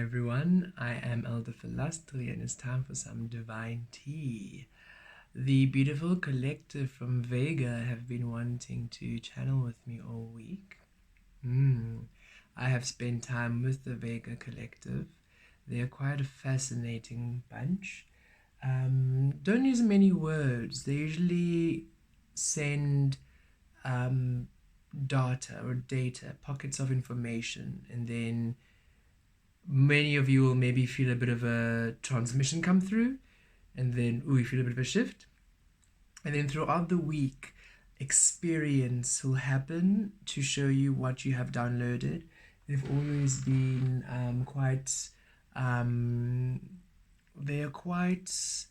everyone, I am Elder Vel'Astri and it's time for some divine tea. The beautiful collective from Vega have been wanting to channel with me all week. I have spent time with the Vega Collective. They're quite a fascinating bunch. Don't use many words. They usually send data, pockets of information, and then many of you will maybe feel a bit of a transmission come through, and then you feel a bit of a shift, and then throughout the week experience will happen to show you what you have downloaded. They've always been they're quite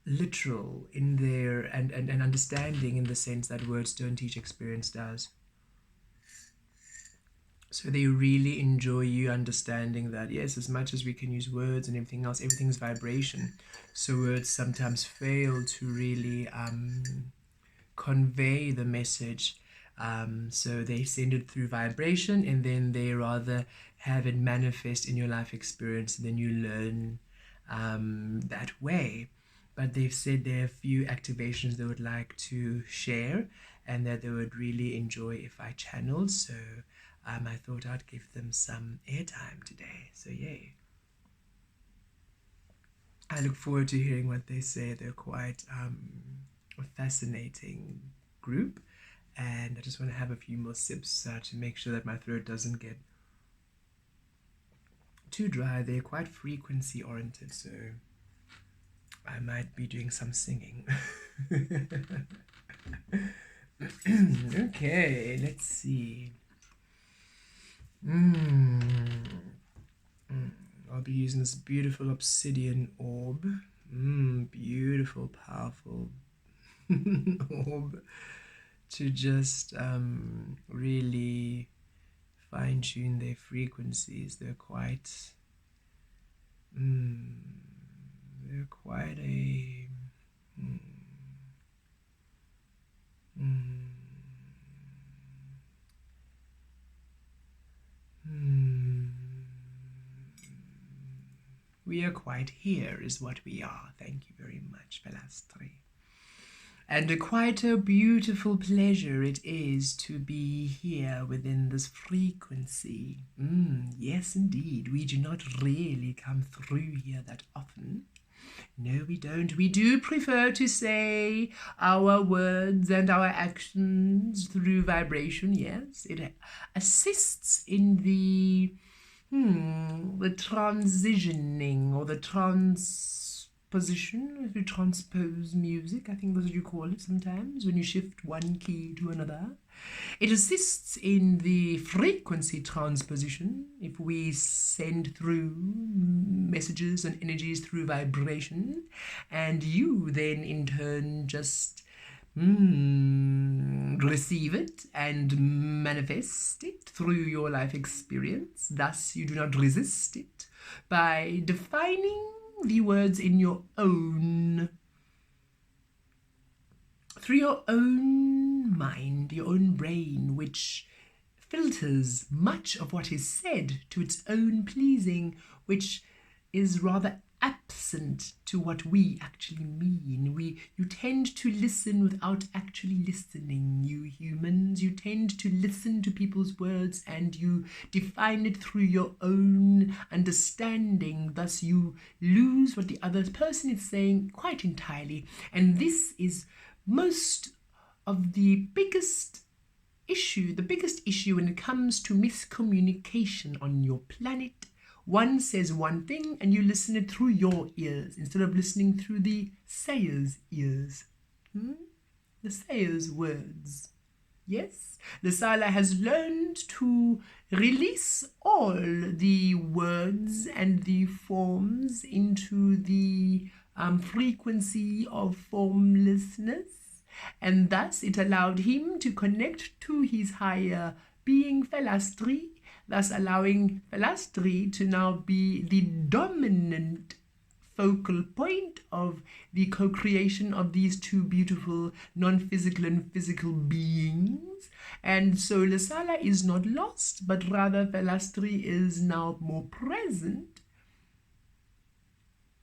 literal in their and understanding, in the sense that words don't teach, experience does. So they really enjoy you understanding that, yes, as much as we can use words and everything else, everything's vibration. So words sometimes fail to really convey the message. So they send it through vibration, and then they rather have it manifest in your life experience, and then you learn that way. But they've said there are a few activations they would like to share and that they would really enjoy if I channeled. So I thought I'd give them some airtime today. So yay. I look forward to hearing what they say. They're quite a fascinating group. And I just want to have a few more sips to make sure that my throat doesn't get too dry. They're quite frequency oriented, so I might be doing some singing. Okay, let's see. I'll be using this beautiful obsidian orb. Beautiful, powerful orb to just really fine-tune their frequencies. They're quite a we are quite here is what we are. Thank you very much, Vel'Astri. And quite a beautiful pleasure it is to be here within this frequency. Yes, indeed. We do not really come through here that often. No, we don't. We do prefer to say our words and our actions through vibration, yes. It assists in the transitioning or the transposition. If you transpose music, I think that's what you call it sometimes, when you shift one key to another. It assists in the frequency transposition if we send through messages and energies through vibration, and you then in turn just receive it and manifest it through your life experience. Thus you do not resist it by defining the words in your own, through your own mind, your own brain, which filters much of what is said to its own pleasing, which is rather absent to what we actually mean. You tend to listen without actually listening, you humans. You tend to listen to people's words and you define it through your own understanding. Thus you lose what the other person is saying quite entirely. And this is most of the biggest issue when it comes to miscommunication on your planet. One says one thing and you listen it through your ears instead of listening through the sayer's ears. The sayer's words. Yes, the Sala has learned to release all the words and the forms into the frequency of formlessness, and thus it allowed him to connect to his higher being, Vel'Astri, thus allowing Vel'Astri to now be the dominant focal point of the co-creation of these two beautiful non-physical and physical beings. And so Lesala is not lost, but rather Vel'Astri is now more present.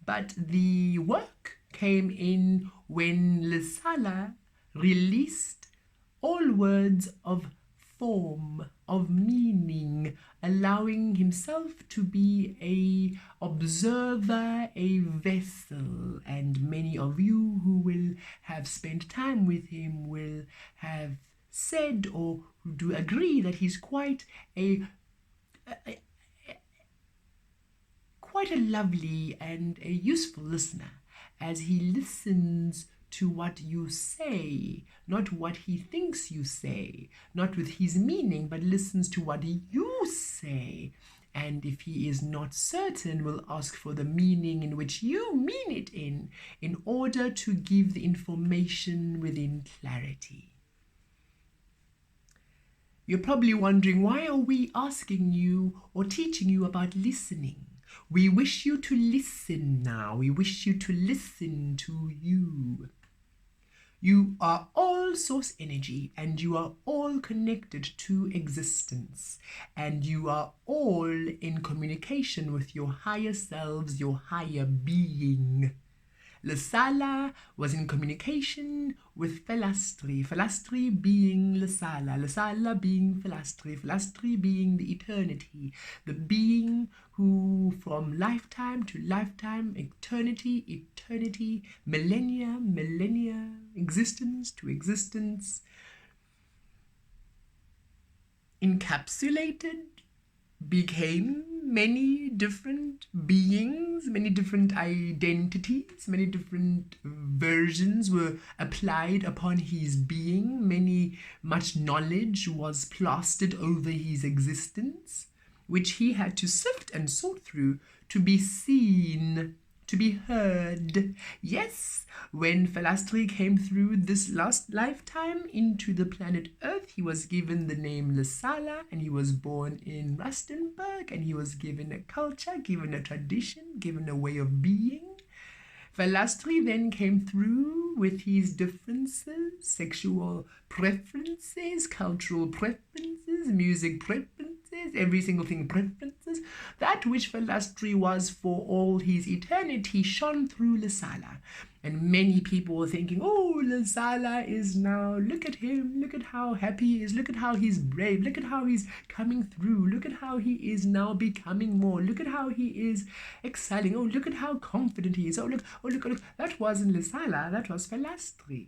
But the work came in when Lesala released all words of form, of meaning, allowing himself to be a observer, a vessel. And many of you who will have spent time with him will have said or do agree that he's quite a lovely and a useful listener, as he listens to what you say, not what he thinks you say, not with his meaning, but listens to what you say. And if he is not certain, will ask for the meaning in which you mean it in order to give the information within clarity. You're probably wondering, why are we asking you or teaching you about listening? We wish you to listen now. We wish you to listen to you. You are all source energy, and you are all connected to existence, and you are all in communication with your higher selves, your higher being. Lesala was in communication with Vel'Astri, Vel'Astri being Lesala, Lesala being Vel'Astri, Vel'Astri being the eternity, the being who from lifetime to lifetime, eternity, eternity, millennia, millennia, existence to existence, encapsulated, became many different beings, many different identities, many different versions were applied upon his being, much knowledge was plastered over his existence, which he had to sift and sort through to be seen, to be heard. Yes, when Vel'Astri came through this last lifetime into the planet Earth, he was given the name Lesala, and he was born in Rustenburg, and he was given a culture, given a tradition, given a way of being. Vel'Astri then came through with his differences, sexual preferences, cultural preferences, music preferences, every single thing preferences. That which Vel'Astri was for all his eternity shone through Lesala. And many people were thinking, oh, Lesala is now, look at him, look at how happy he is, look at how he's brave, look at how he's coming through, look at how he is now becoming more, look at how he is excelling, oh, look at how confident he is, oh, look, that wasn't Lesala, that was Vel'Astri.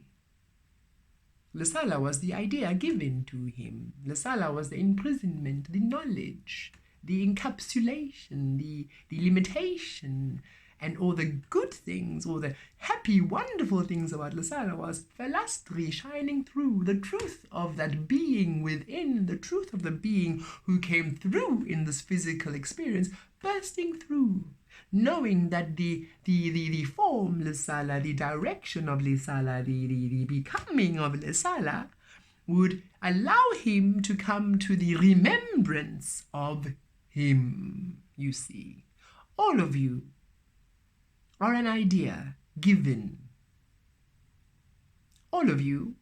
Lesala was the idea given to him. Lesala was the imprisonment, the knowledge, the encapsulation, the limitation, and all the good things, all the happy, wonderful things about Lesala was Vel'Astri shining through, the truth of that being within, the truth of the being who came through in this physical experience, bursting through, knowing that the form Lesala, the direction of Lesala, the becoming of Lesala would allow him to come to the remembrance of him. You see, all of you are an idea given. All of you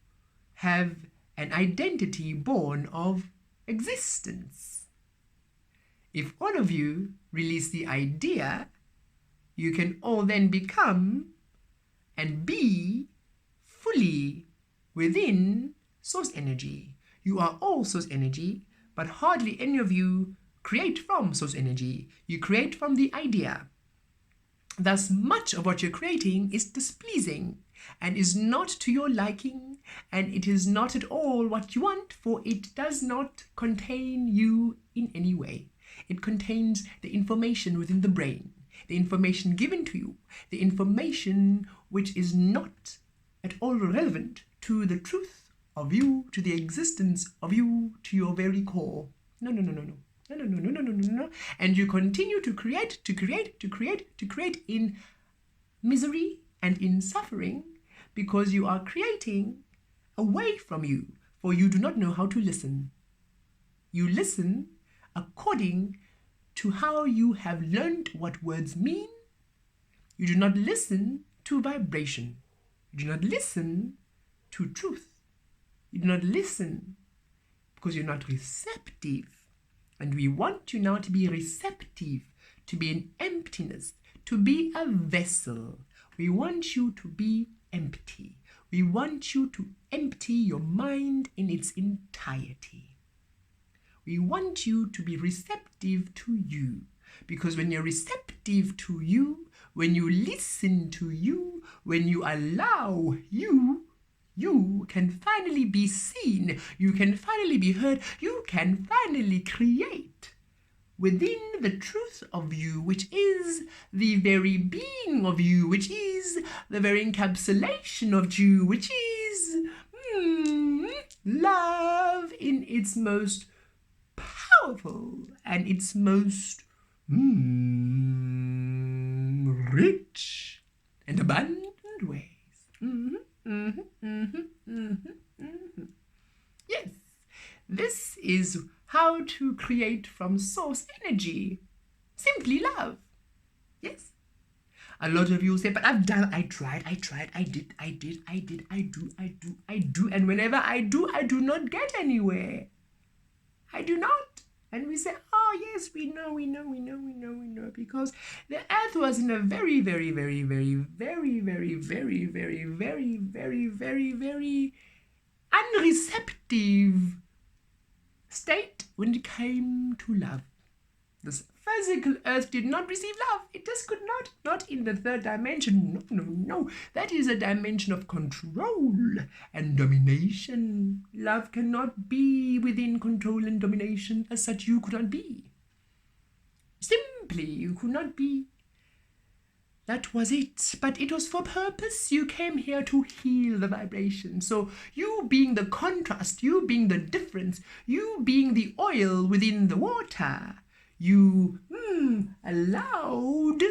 have an identity born of existence. If all of you release the idea, you can all then become and be fully within source energy. You are all source energy, but hardly any of you create from source energy. You create from the idea. Thus, much of what you're creating is displeasing and is not to your liking, and it is not at all what you want, for it does not contain you in any way. It contains the information within the brain, the information given to you, the information which is not at all relevant to the truth of you, to the existence of you, to your very core. No. And you continue to create in misery and in suffering, because you are creating away from you, for you do not know how to listen. You listen according to how you have learned what words mean. You do not listen to vibration. You do not listen to truth. You do not listen because you're not receptive. And we want you now to be receptive, to be in emptiness, to be a vessel. We want you to be empty. We want you to empty your mind in its entirety. We want you to be receptive to you. Because when you're receptive to you, when you listen to you, when you allow you, you can finally be seen, you can finally be heard, you can finally create within the truth of you, which is the very being of you, which is the very encapsulation of you, which is love in its most powerful and its most rich and abundant ways. Yes, this is how to create from source energy. Simply love. Yes. A lot of you say, but I've done, I tried, I did, I do. And whenever I do not get anywhere. I do not. And we say, oh yes, we know, because the earth was in a very unreceptive state when it came to love. This physical earth did not receive love. It just could not in the third dimension. No. That is a dimension of control and domination. Love cannot be within control and domination. As such, you could not be. Simply, you could not be. That was it. But it was for purpose. You came here to heal the vibration. So you being the contrast, you being the difference, you being the oil within the water, you allowed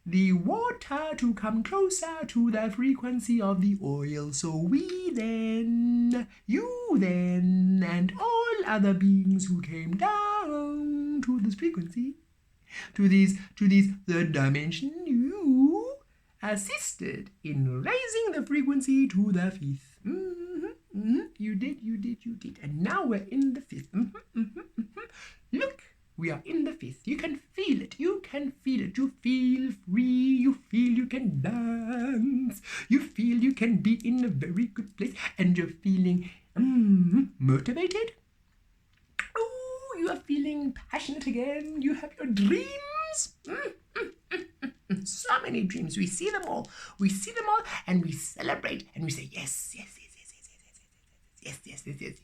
the water to come closer to the frequency of the oil. So we then, you then, and all other beings who came down to this frequency, to these third dimension, you assisted in raising the frequency to the fifth. You did. And now we're in the fifth. Look. We are in the fifth. You can feel it. You feel free. You feel you can dance. You feel you can be in a very good place. And you're feeling motivated. Oh, you are feeling passionate again. You have your dreams. So many dreams. We see them all. And we celebrate. And we say, yes.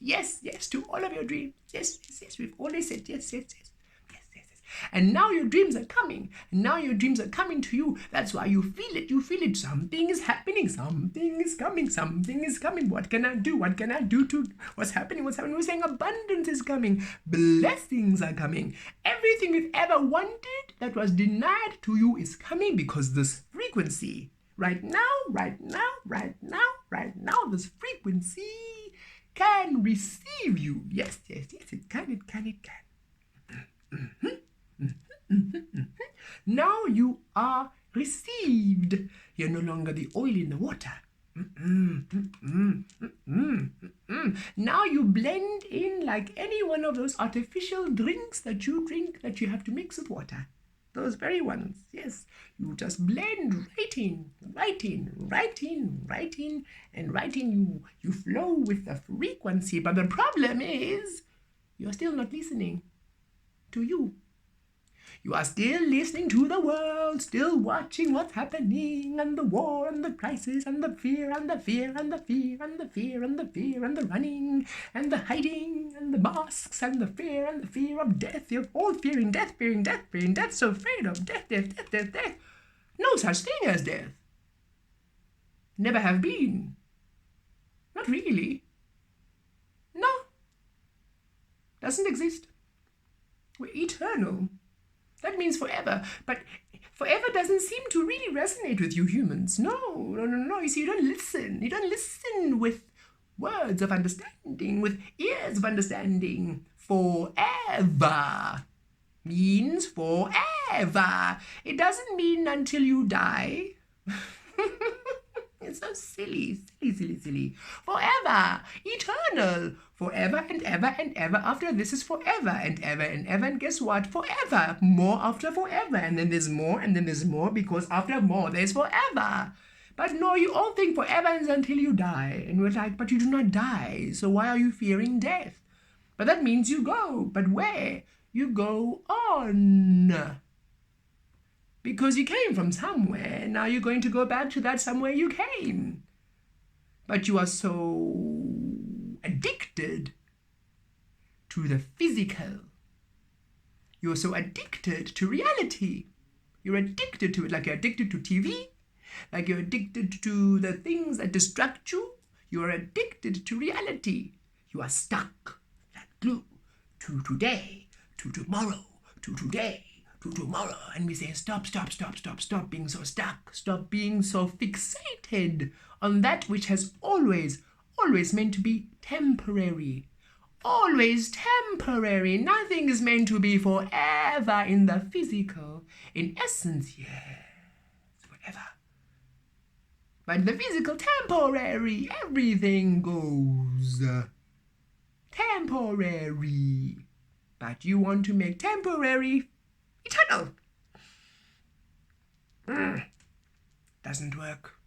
Yes, to all of your dreams. Yes. We've always said yes. And now your dreams are coming. To you. That's why you feel it. Something is happening. Something is coming. What can I do to what's happening? We're saying abundance is coming. Blessings are coming. Everything you've ever wanted that was denied to you is coming because this frequency, right now, this frequency can receive you. Yes, it can. Now you are received. You're no longer the oil in the water. Now you blend in like any one of those artificial drinks that you drink that you have to mix with water. Those very ones, yes. You just blend right in. You flow with the frequency. But the problem is you're still not listening to you. You are still listening to the world, still watching what's happening, and the war, and the crisis, and the fear, and the running, and the hiding, and the masks, and the fear of death. You're all fearing death, so afraid of death. No such thing as death. Never have been. Not really. No. Doesn't exist. We're eternal. That means forever. But forever doesn't seem to really resonate with you humans. No. You see, you don't listen. You don't listen with words of understanding, with ears of understanding. Forever means forever. forever. It doesn't mean until you die. It's so silly, silly, silly, silly. Forever, eternal, forever and ever and ever after this is forever and ever and ever. And guess what? Forever, more after forever. And then there's more and then there's more because after more there's forever. But no, you all think forever is until you die. And we're like, but you do not die. So why are you fearing death? But that means you go. But where? You go on. Because you came from somewhere. Now you're going to go back to that somewhere you came. But you are so addicted to the physical. You're so addicted to reality. You're addicted to it, like you're addicted to TV, like you're addicted to the things that distract you. You are addicted to reality. You are stuck like glue to today, to tomorrow, to today, to tomorrow. And we say, stop, stop, stop, stop, stop being so stuck. Stop being so fixated on that which has always meant to be temporary. Always temporary. Nothing is meant to be forever in the physical. In essence, yes, forever. But in the physical, temporary. Everything goes temporary. But you want to make temporary eternal. Doesn't work.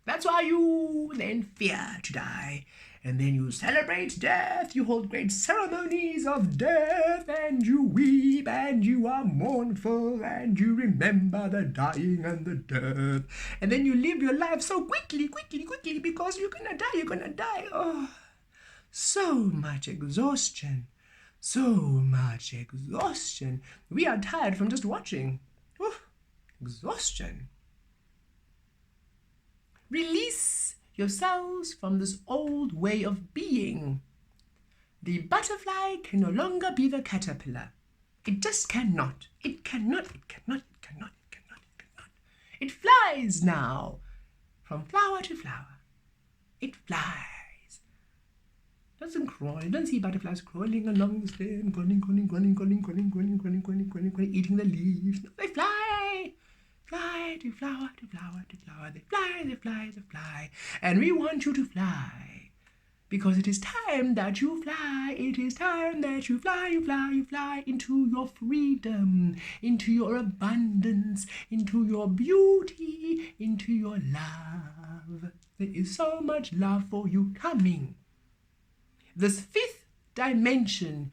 That's why you then fear to die. And then you celebrate death. You hold great ceremonies of death. And you weep and you are mournful. And you remember the dying and the death. And then you live your life so quickly because you're gonna die. Oh, so much exhaustion. So much exhaustion. We are tired from just watching. Oof, exhaustion. Release yourselves from this old way of being. The butterfly can no longer be the caterpillar. It just cannot. It cannot. It flies now from flower to flower. It flies. Doesn't crawl. You don't see butterflies crawling along the stem, crawling, eating the leaves. No, they fly. Fly to flower, to flower, to flower. They fly. And we want you to fly. Because it is time that you fly. It is time that you fly, you fly into your freedom, into your abundance, into your beauty, into your love. There is so much love for you coming. This fifth dimension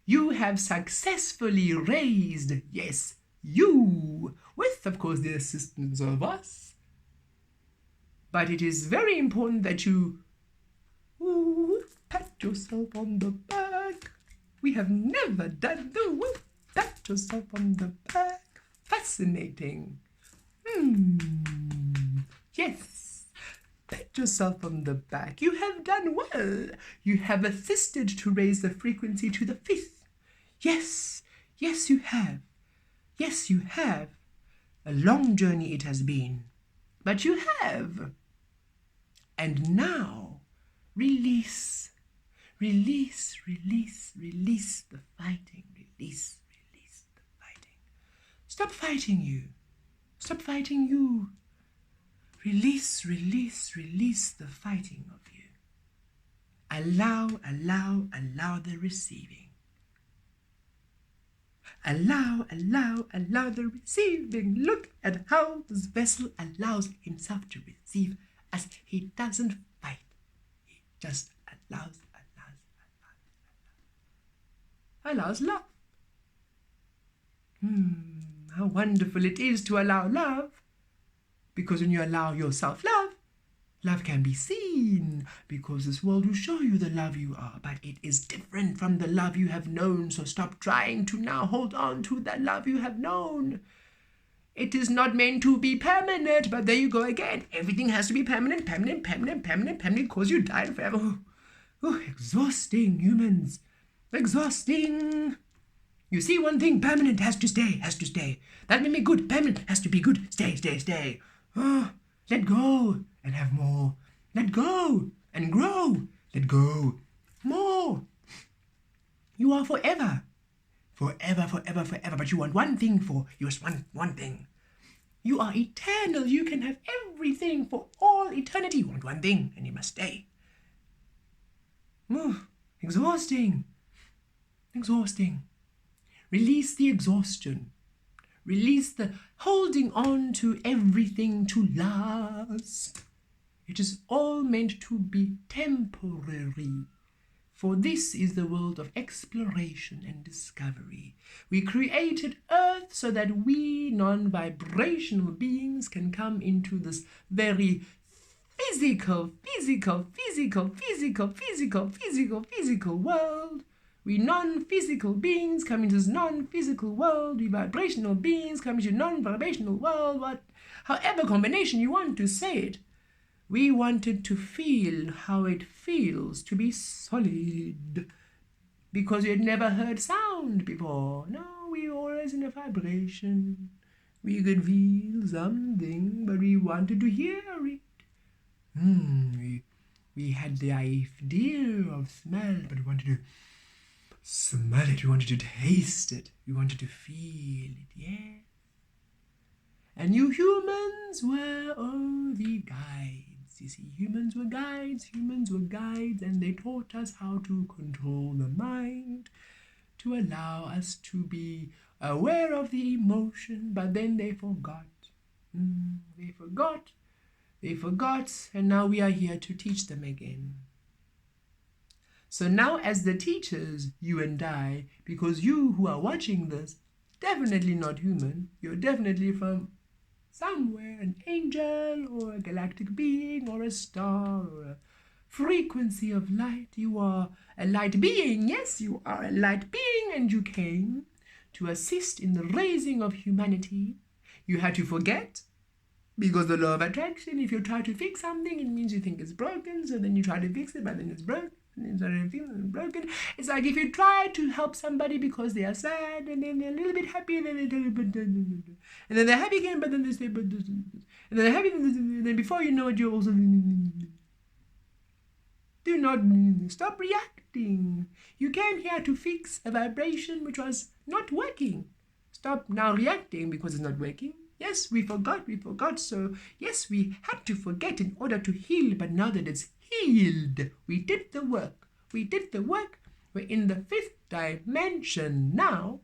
you have successfully raised, yes, you, with, of course, the assistance of us. But it is very important that you pat yourself on the back. We have never done the whoop, pat yourself on the back. Fascinating. Yes. Pat yourself on the back. You have done well. You have assisted to raise the frequency to the fifth. Yes, you have. Yes, you have. A long journey it has been. But you have. And now, release the fighting. Release the fighting. Stop fighting you. Stop fighting you. Release the fighting of you. Allow the receiving. Allow the receiving. Look at how this vessel allows himself to receive as he doesn't fight. He just allows love. How wonderful it is to allow love. Because when you allow yourself love, love can be seen. Because this world will show you the love you are. But it is different from the love you have known. So stop trying to now hold on to that love you have known. It is not meant to be permanent. But there you go again. Everything has to be permanent because you died forever. Oh, exhausting, humans. Exhausting. You see one thing, permanent has to stay. That made me good. Permanent has to be good. Stay. Oh, let go and have more. Let go and grow. Let go. More. You are forever. forever, forever, forever. But you want one thing you just want one thing. You are eternal. You can have everything for all eternity. You want one thing and you must stay. Exhausting. Exhausting. Release the exhaustion. Release the holding on to everything to last. It is all meant to be temporary. For this is the world of exploration and discovery. We created Earth so that we non-vibrational beings can come into this very physical world. We non-physical beings come into this non-physical world. We vibrational beings come into non-vibrational world. However combination you want to say it. We wanted to feel how it feels to be solid. Because we had never heard sound before. No, we were always in a vibration. We could feel something, but we wanted to hear it. We had the idea of smell, but we wanted to smell it. We wanted to taste it. We wanted to feel it, yeah. And you humans were all the guides. You see, humans were guides, and they taught us how to control the mind, to allow us to be aware of the emotion, but then they forgot. They forgot, and now we are here to teach them again. So now as the teachers, you and I, because you who are watching this, definitely not human, you're definitely from somewhere, an angel or a galactic being or a star or a frequency of light. You are a light being. Yes, you are a light being, and you came to assist in the raising of humanity. You had to forget, because the law of attraction, if you try to fix something, it means you think it's broken, so then you try to fix it, but then it's broken. Broken. It's like if you try to help somebody because they are sad and then they're a little bit happy and then and then they're happy again, but then they say and then they're happy and then before you know it, you're also do not stop reacting. You came here to fix a vibration which was not working. Stop now reacting because it's not working. Yes, we forgot. So yes, we had to forget in order to heal, but now that it's healed, we did the work. We're in the 5th dimension now.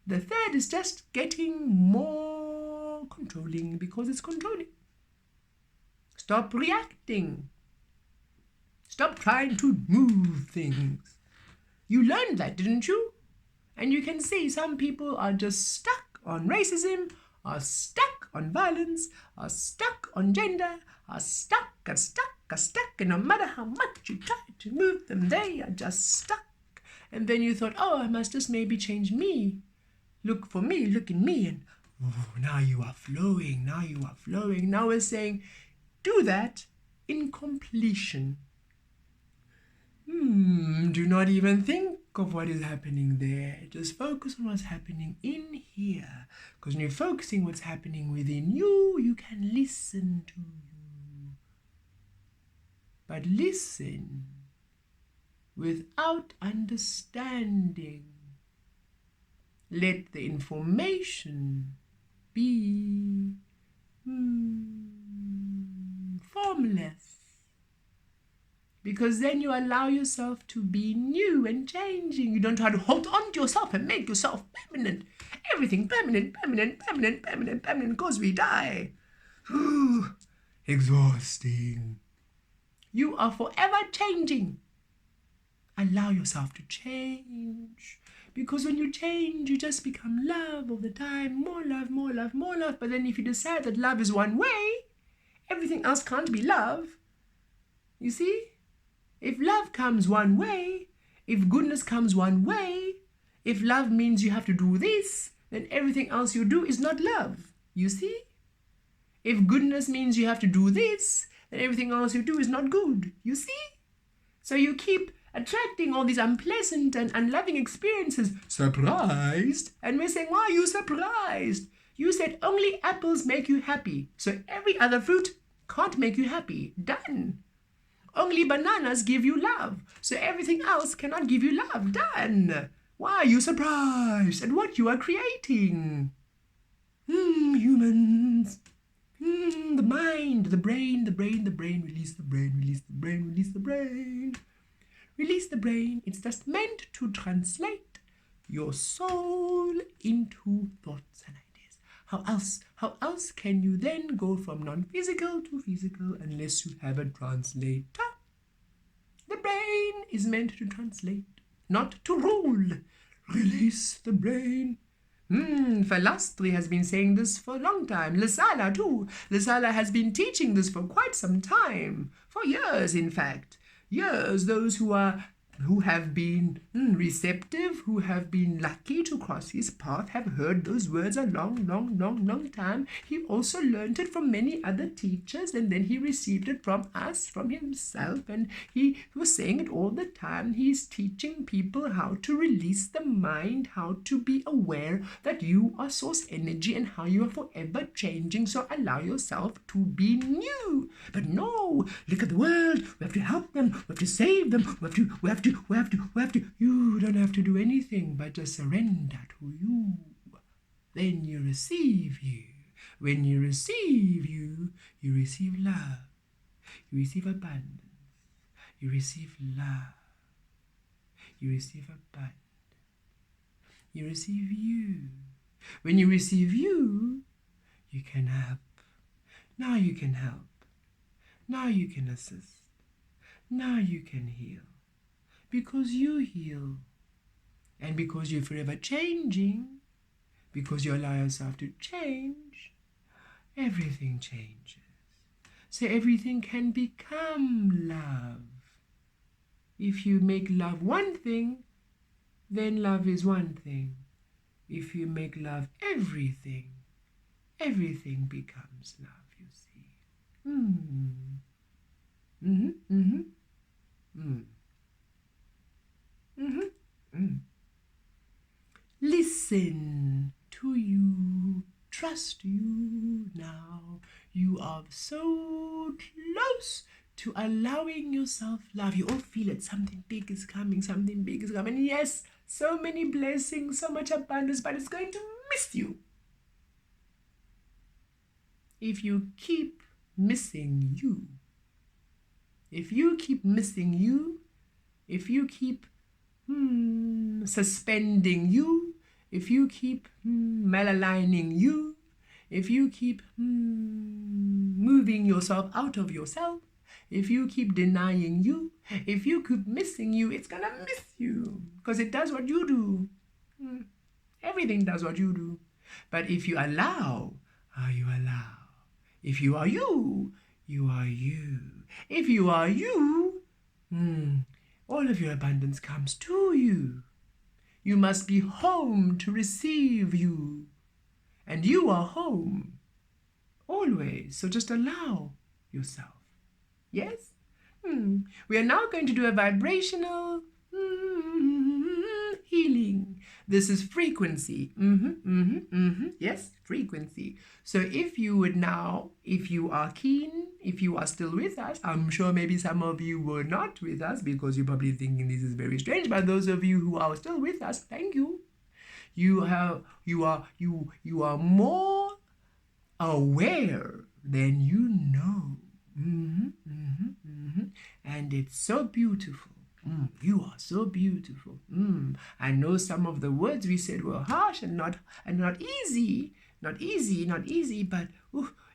The 3rd is just getting more controlling because it's controlling. Stop reacting. Stop trying to move things. You learned that, didn't you? And you can see some people are just stuck on racism, are stuck on violence, are stuck on gender, are stuck, and no matter how much you try to move them, they are just stuck. And then you thought, I must just maybe change me. Look in me, and now you are flowing. Now we're saying, do that in completion. Do not even think of what is happening there. Just focus on what's happening in here. Because when you're focusing what's happening within you, you can listen to you. But listen without understanding. Let the information be formless. Because then you allow yourself to be new and changing. You don't try to hold on to yourself and make yourself permanent. Everything permanent, because we die. Exhausting. You are forever changing. Allow yourself to change. Because when you change, you just become love all the time. More love. But then if you decide that love is one way, everything else can't be love. You see? If love comes one way, if goodness comes one way, if love means you have to do this, then everything else you do is not love. You see? If goodness means you have to do this, then everything else you do is not good. You see? So you keep attracting all these unpleasant and unloving experiences. Surprised? And we're saying, why are you surprised? You said only apples make you happy. So every other fruit can't make you happy. Done. Only bananas give you love, so everything else cannot give you love. Done. Why are you surprised at what you are creating? Humans. The mind, the brain, the brain, the brain, release the brain, release the brain, release the brain. Release the brain. It's just meant to translate your soul into thoughts and ideas. How else can you then go from non-physical to physical unless you have a translator? The brain is meant to translate, not to rule. Release the brain. Vel'Astri has been saying this for a long time. Lisala too. Lisala has been teaching this for quite some time. For years, in fact. Years, those who have been receptive, who have been lucky to cross his path, have heard those words a long time. He also learned it from many other teachers, and then he received it from us, from himself, and he was saying it all the time. He's teaching people how to release the mind, how to be aware that you are source energy and how you are forever changing. So allow yourself to be new. But no, look at the world. We have to help them. We have to save them. We have to. You don't have to do anything but just surrender to you. Then you receive you. When you receive you, you receive love. You receive abundance. You receive love. You receive abundance. You receive you. When you receive you, you can help. Now you can help. Now you can assist. Now you can heal. Because you heal. And because you're forever changing, because you allow yourself to change, everything changes. So everything can become love. If you make love one thing, then love is one thing. If you make love everything, everything becomes love, you see. Listen to you, trust you now. You are so close to allowing yourself love. You all feel it. Something big is coming. Something big is coming. Yes, so many blessings, so much abundance, but it's going to miss you. If you keep missing you, if you keep missing you, if you keep suspending you, if you keep malaligning you, if you keep moving yourself out of yourself, if you keep denying you, if you keep missing you, it's gonna miss you because it does what you do. Everything does what you do. But if you allow, you allow. If you are you, you are you. If you are you, all of your abundance comes to you. You must be home to receive you. And you are home. Always. So just allow yourself. Yes? We are now going to do a vibrational healing. This is frequency. Yes, frequency. So if you would now, if you are keen, if you are still with us, I'm sure maybe some of you were not with us because you're probably thinking this is very strange, but those of you who are still with us, thank you. You are more aware than you know. And it's so beautiful. You are so beautiful. I know some of the words we said were harsh and not easy. Not easy, but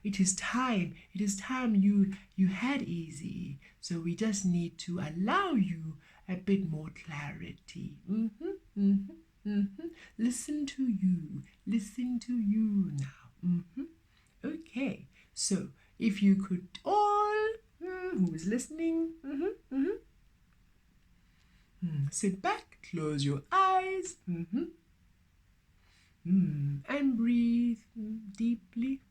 it is time. It is time you had easy. So we just need to allow you a bit more clarity. Listen to you. Listen to you now. Okay. So if you could all, who is listening, sit back, close your eyes, and breathe deeply.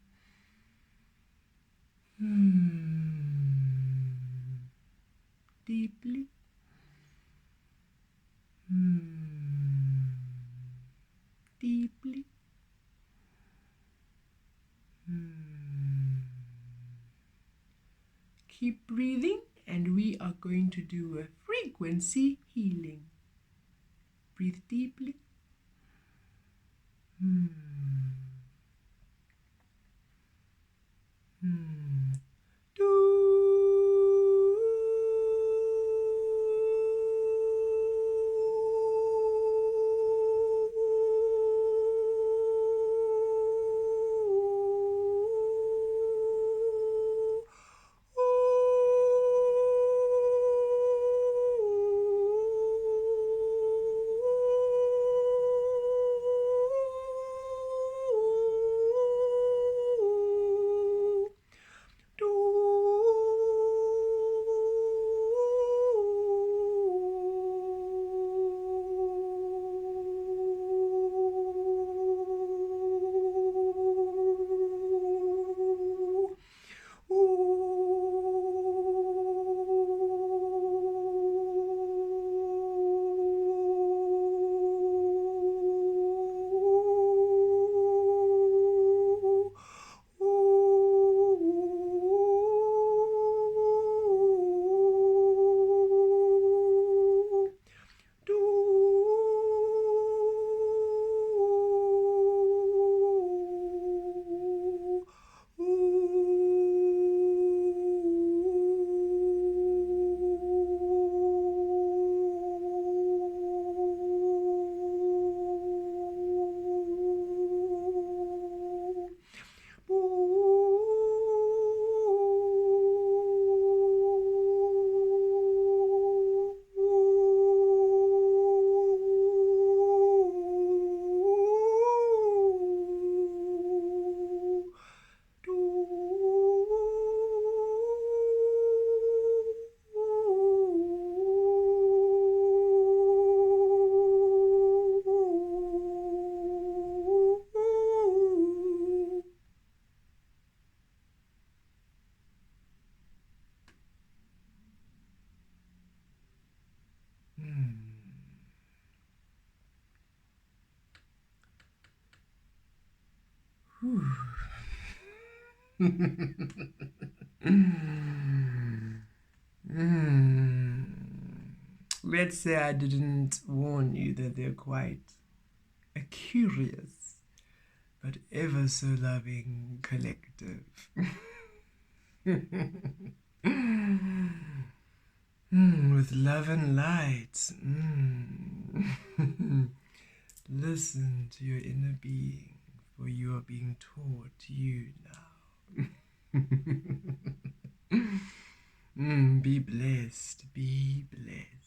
Deeply. Deeply. Keep breathing and and we are going to do a frequency healing. Breathe deeply. Let's say I didn't warn you that they're quite a curious but ever so loving collective. With love and light. Listen to your inner being, for you are being taught you now. Be blessed, be blessed.